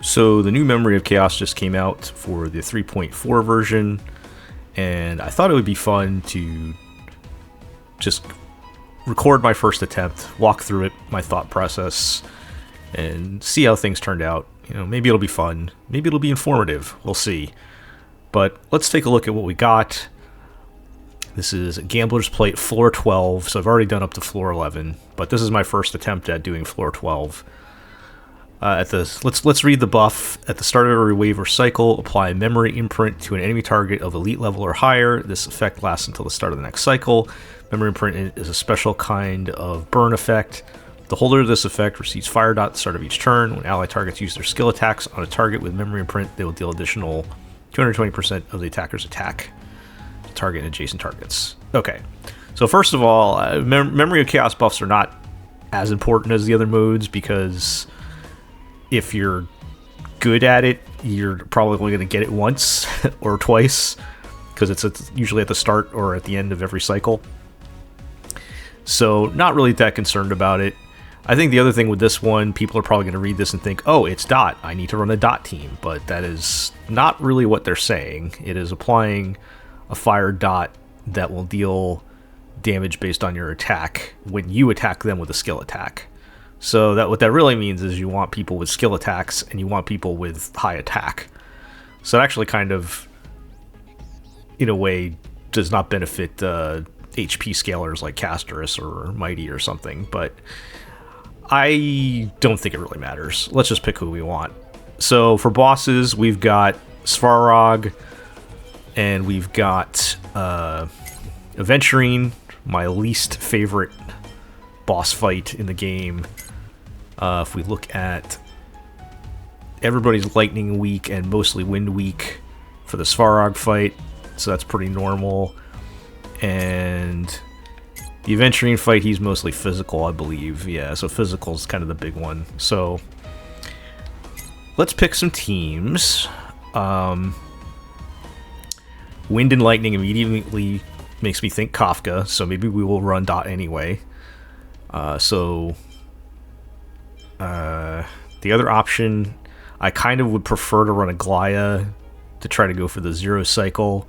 So the new Memory of Chaos just came out for the 3.4 version, and I thought it would be fun to just record my first attempt, walk through it, my thought process, and see how things turned out. You know, maybe it'll be fun, maybe it'll be informative, we'll see. But let's take a look at what we got. This is Gambler's Plate floor 12, so I've already done up to floor 11, but this is my first attempt at doing floor 12. Let's read the buff. At the start of every wave or cycle, apply a memory imprint to an enemy target of elite level or higher. This effect lasts until the start of the next cycle. Memory imprint is a special kind of burn effect. The holder of this effect receives fire dot at the start of each turn. When ally targets use their skill attacks on a target with memory imprint, they will deal additional 220% of the attacker's attack to target and adjacent targets. Okay, so first of all, Memory of Chaos buffs are not as important as the other modes, because if you're good at it, you're probably only going to get it once or twice, because it's usually at the start or at the end of every cycle. So not really that concerned about it. I think the other thing with this one, people are probably going to read this and think, oh, it's dot, I need to run a dot team. But that is not really what they're saying. It is applying a fire dot that will deal damage based on your attack when you attack them with a skill attack. So that what that really means is you want people with skill attacks and you want people with high attack. So it actually kind of, in a way, does not benefit HP scalers like Casterus or Mighty or something, but I don't think it really matters. Let's just pick who we want. So for bosses, we've got Svarog, and we've got Aventurine, my least favorite boss fight in the game. If we look at everybody's lightning weak and mostly wind weak for the Svarog fight, so that's pretty normal. And the Aventurine fight, he's mostly physical, I believe. Yeah, so physical is kind of the big one. So let's pick some teams. Wind and lightning immediately makes me think Kafka, so maybe we will run dot anyway. The other option, I kind of would prefer to run a Glaya to try to go for the 0 cycle,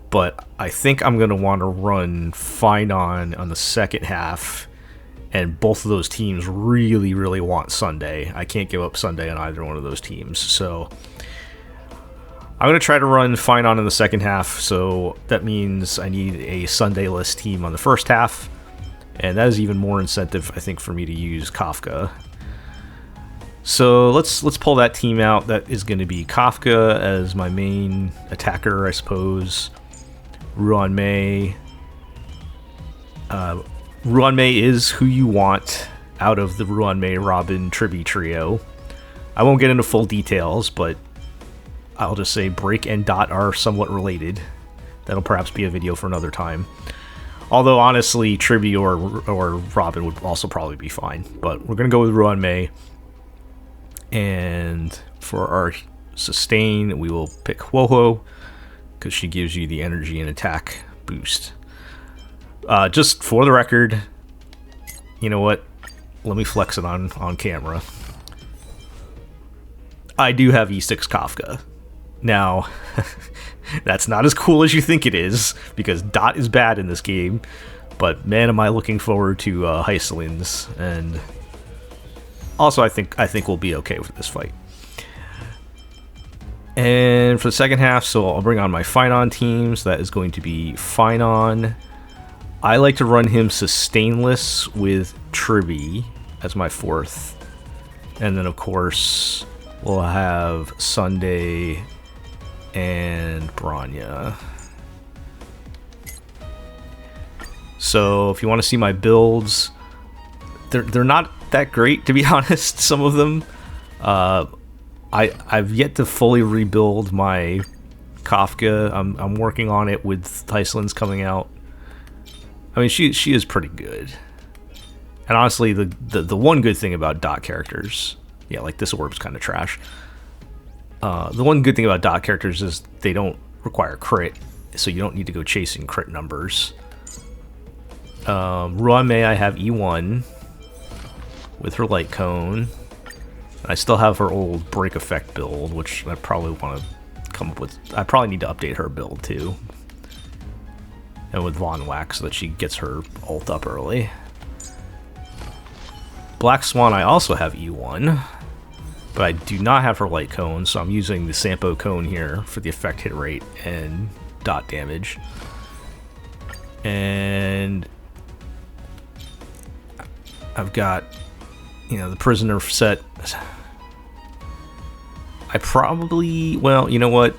but I think I'm going to want to run Finon on the second half, and both of those teams really, really want Sunday. I can't give up Sunday on either one of those teams, so I'm going to try to run Finon in the second half, so that means I need a Sunday-less team on the first half, and that is even more incentive, I think, for me to use Kafka. So let's pull that team out. That is going to be Kafka as my main attacker, I suppose. Ruan Mei. Ruan Mei is who you want out of the Ruan Mei Robin Tribi trio. I won't get into full details, but I'll just say Break and Dot are somewhat related. That'll perhaps be a video for another time. Although, honestly, Tribi or Robin would also probably be fine. But we're going to go with Ruan Mei. And for our sustain, we will pick Hwoho, because she gives you the energy and attack boost. Just for the record, you know what? Let me flex it on camera. I do have E6 Kafka. Now, that's not as cool as you think it is, because Dot is bad in this game, but man, am I looking forward to Hyselins, and also I think we'll be okay with this fight. And for the second half, so I'll bring on my Finon teams. That is going to be Finon. I like to run him sustainless with Tribi as my fourth. And then, of course, we'll have Sunday and Bronya. So if you want to see my builds, they're not that great, to be honest, some of them. I've yet to fully rebuild my Kafka. I'm working on it with Hyselins coming out. I mean, she is pretty good. And honestly, the one good thing about dot characters, yeah, like this orb's kind of trash. The one good thing about dot characters is they don't require crit, so you don't need to go chasing crit numbers. Ruan Mei, I have E1 with her light cone. I still have her old break effect build, which I probably want to come up with. I probably need to update her build too. And with Von Wax so that she gets her ult up early. Black Swan, I also have E1, but I do not have her light cone, so I'm using the Sampo cone here for the effect hit rate and dot damage. And I've got, you know, the prisoner set. I probably, well, you know what?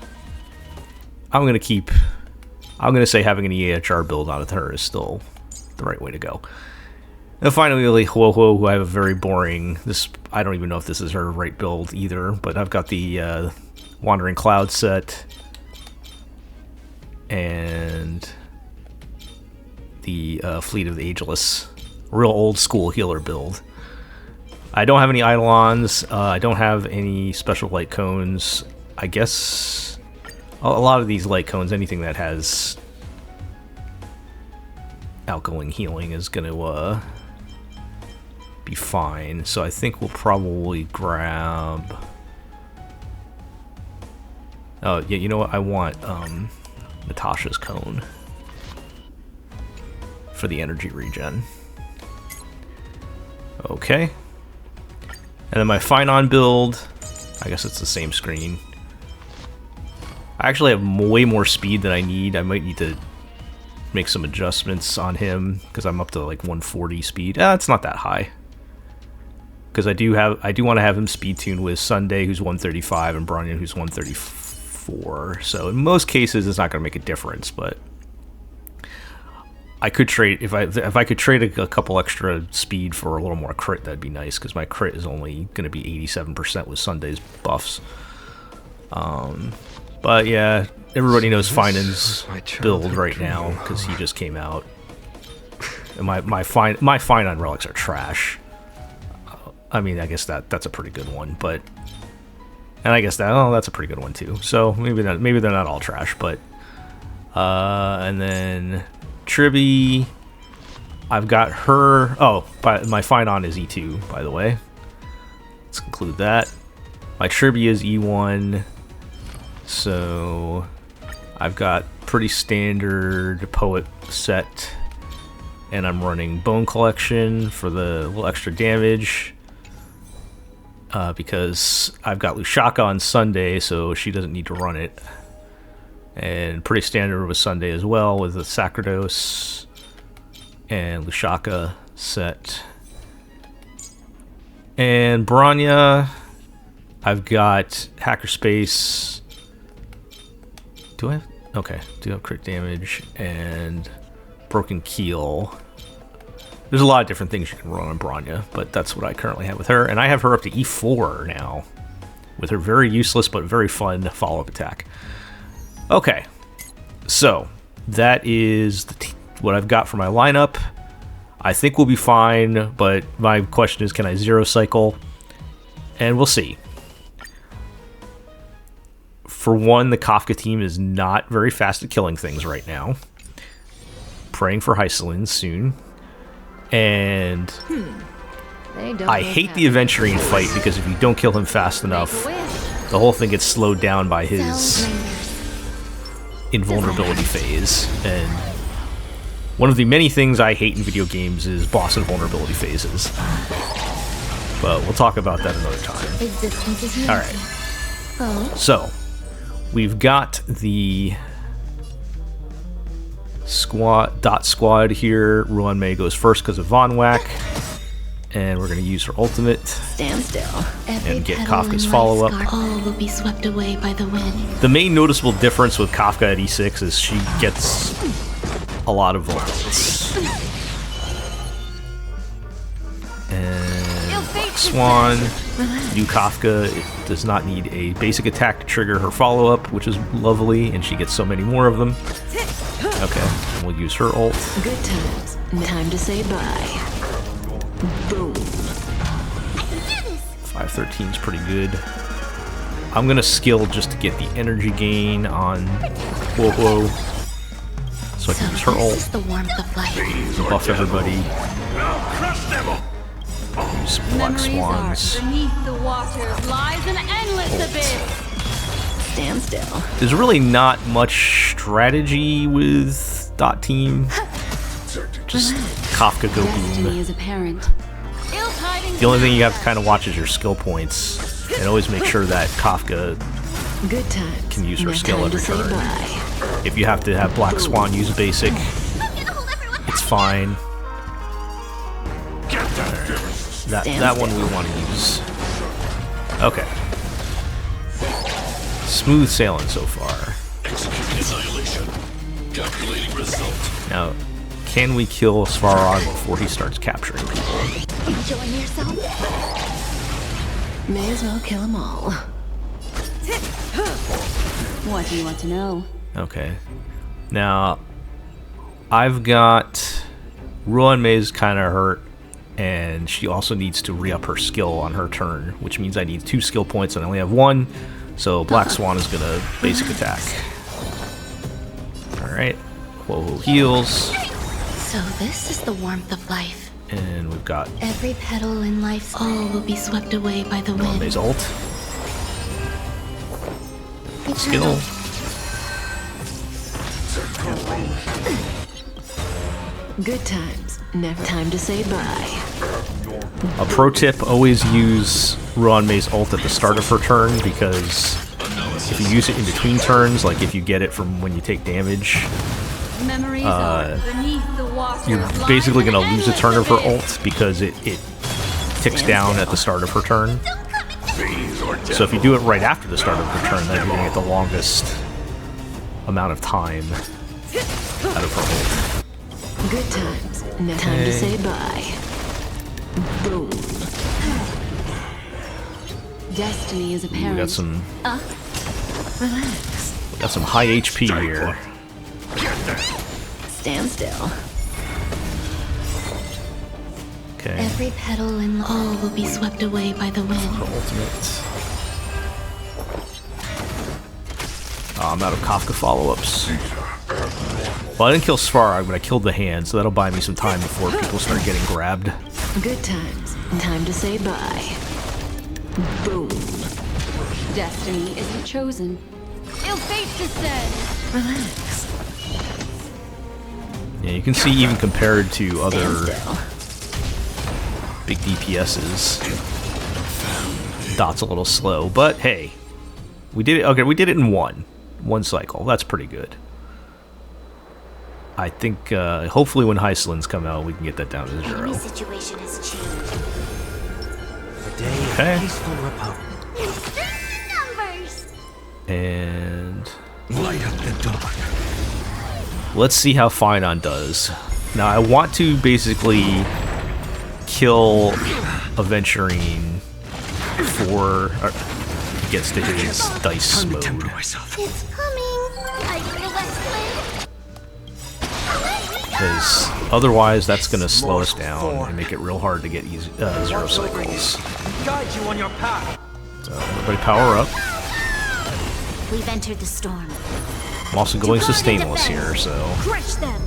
I'm gonna say having an EHR build on with her is still the right way to go. And finally, Huohuo, who I have a very boring, I don't even know if this is her right build either, but I've got the Wandering Cloud set and the Fleet of the Ageless, real old school healer build. I don't have any Eidolons, I don't have any special light cones. I guess a lot of these light cones, anything that has outgoing healing is going to be fine. So I think we'll probably grab... Oh, yeah, you know what? I want Natasha's cone for the energy regen. Okay. And then my Finon build, I guess it's the same screen. I actually have way more speed than I need. I might need to make some adjustments on him because I'm up to like 140 speed. It's not that high. Because I do want to have him speed tuned with Sunday, who's 135, and Branya, who's 134. So in most cases, it's not going to make a difference. But I could trade if I could trade a couple extra speed for a little more crit. That'd be nice because my crit is only going to be 87% with Sunday's buffs. But yeah, everybody knows Finan's build right now because he just came out. And my Finon relics are trash. I mean, I guess that's a pretty good one, but and I guess that's a pretty good one too. So maybe they're not all trash, but and then Tribby, I've got her. Oh, but my Finon is E2, by the way. Let's include that. My Tribby is E1. So I've got pretty standard poet set, and I'm running Bone Collection for the little extra damage because I've got Lushaka on Sunday, so she doesn't need to run it. And pretty standard with Sunday as well, with the Sacerdos and Lushaka set. And Branya, I've got Hackerspace. Do I have? Okay, do have crit damage and Broken Keel. There's a lot of different things you can run on Branya, but that's what I currently have with her. And I have her up to E4 now, with her very useless but very fun follow-up attack. Okay, so that is what I've got for my lineup. I think we'll be fine, but my question is, can I zero cycle? And we'll see. For one, the Kafka team is not very fast at killing things right now. Praying for Hyselin soon. And I hate the Aventurine fight because if you don't kill him fast enough, the whole thing gets slowed down by his invulnerability phase. And one of the many things I hate in video games is boss invulnerability phases. But we'll talk about that another time. Alright. So, we've got the dot squad here. Ruan Mei goes first because of Von Whack. And we're going to use her ultimate. Stand still. And get Kafka's follow-up. All will be swept away by the wind. The main noticeable difference with Kafka at E6 is she gets a lot of vulnerables. And Black Swan, new Kafka, it does not need a basic attack to trigger her follow-up, which is lovely, and she gets so many more of them. Okay, we'll use her ult. Good times. Time to say bye. Boom. 513 is pretty good. I'm gonna skill just to get the energy gain on Whoa. So I can use her ult. The warmth of life. Buff everybody. Use black swans. Beneath the waters lies an endless abyss. Stand still. There's really not much strategy with dot team. Just Kafka go Destiny boom. is apparent. The only thing you have to kind of watch is your skill points, and always make sure that Kafka Good times. can use her Now skill time every to say turn. bye. If you have to have Black Swan use basic, it's fine. That one we want to use. Okay. Smooth sailing so far. Now, can we kill Svarog before he starts capturing people? Enjoying yourself? May as well kill them all. What do you want to know? Okay. Now, I've got Ruan May's kind of hurt, and she also needs to re-up her skill on her turn, which means I need 2 skill points and I only have 1, so Black Swan is gonna basic attack. Alright. Whoa, heals. So this is the warmth of life. And we've got Every petal in life's all will be swept away by the Ruan wind. May's ult. Skill. Good times. Never time to say bye. A pro tip, always use Ruan May's ult at the start of her turn, because if you use it in between turns, like if you get it from when you take damage, Memories are beneath the waters. you're lies basically an going to lose a endless turn of her abyss. ult because it ticks down at the start of her turn. So if you do it right after the start of her turn, then you're going to get the longest amount of time out of her ult. Good times. Now time to say bye. Boom. Destiny is We apparent. got some Relax. high HP here. Stand still. Okay. Every petal in all will be swept away by the wind. Her ultimate. Oh, I'm out of Kafka follow-ups. Well, I didn't kill Svarog, but I killed the hand, so that'll buy me some time before people start getting grabbed. Good times. Time to say bye. Boom. Destiny isn't chosen. Ill fate descend. Relax. Yeah, you can see even compared to Stand other still. big DPSs, Dot's a little slow, but hey, we did it. Okay, we did it in one cycle. That's pretty good. I think hopefully when Hycelins come out, we can get that down to 0. Enemy situation has changed. Okay. Peaceful repose. Numbers. And Light up the dark. let's see how Finon does. Now, I want to basically kill Aventurine before he gets to his dice Time to mode. temper myself. It's coming. I feel less Because otherwise that's going to slow us down and make it real hard to get 0 cycles. Guide you on your path. So everybody power up. We've entered the storm. I'm also going sustainless here, so Crush them.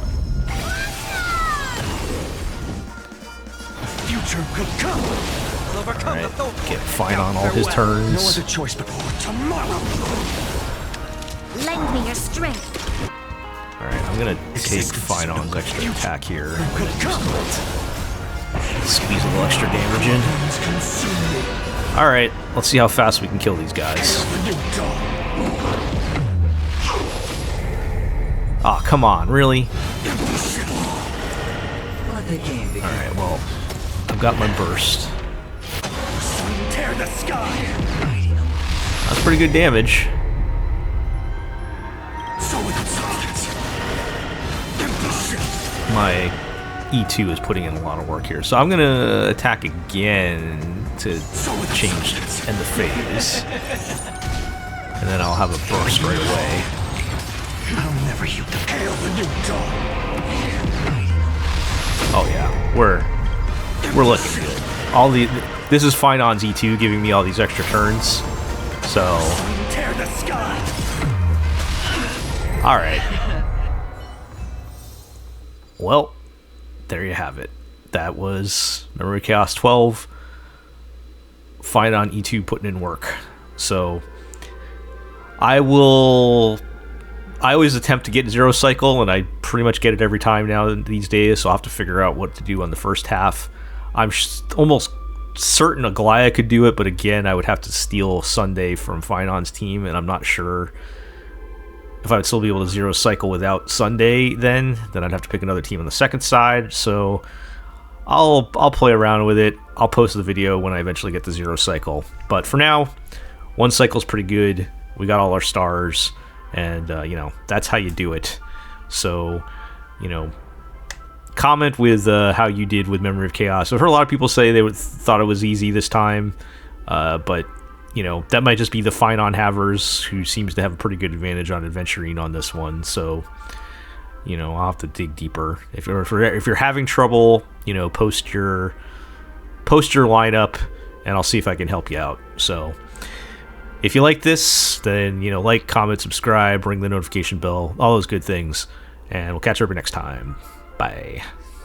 Future will come. I'll overcome alright, the thought. get fine on all his No turns. other choice but tomorrow. Lend me your strength. Alright, I'm going to take Finon's extra attack here and then use it. Squeeze a little extra damage in. Alright, let's see how fast we can kill these guys. Aw, come on, really? Alright, well, I've got my burst. Tear the sky. That's pretty good damage. So with substance. My E2 is putting in a lot of work here. So I'm going to attack again to change, end the phase. And then I'll have a burst right away. I'll never heal the hail the new dawn. Oh yeah, we're looking good. This is Finon's E2 giving me all these extra turns. So, Tear the sky. alright. Well, there you have it. that was Memory of Chaos 12. Find on E2 putting in work. So I always attempt to get Zero Cycle, and I pretty much get it every time now these days, so I'll have to figure out what to do on the first half. I'm almost certain Aglaya could do it, but again, I would have to steal Sunday from Finon's team, and I'm not sure if I would still be able to Zero Cycle without Sunday. Then I'd have to pick another team on the second side, so I'll play around with it. I'll post the video when I eventually get the Zero Cycle, but for now, one cycle's pretty good. We got all our stars, and that's how you do it. So comment with how you did with Memory of Chaos. I've heard a lot of people say they thought it was easy this time, but that might just be the Finon havers, who seems to have a pretty good advantage on adventuring on this one. So I'll have to dig deeper. If you're having trouble, post your lineup, and I'll see if I can help you out. So if you like this, then like, comment, subscribe, ring the notification bell, all those good things, and we'll catch you next time. Bye.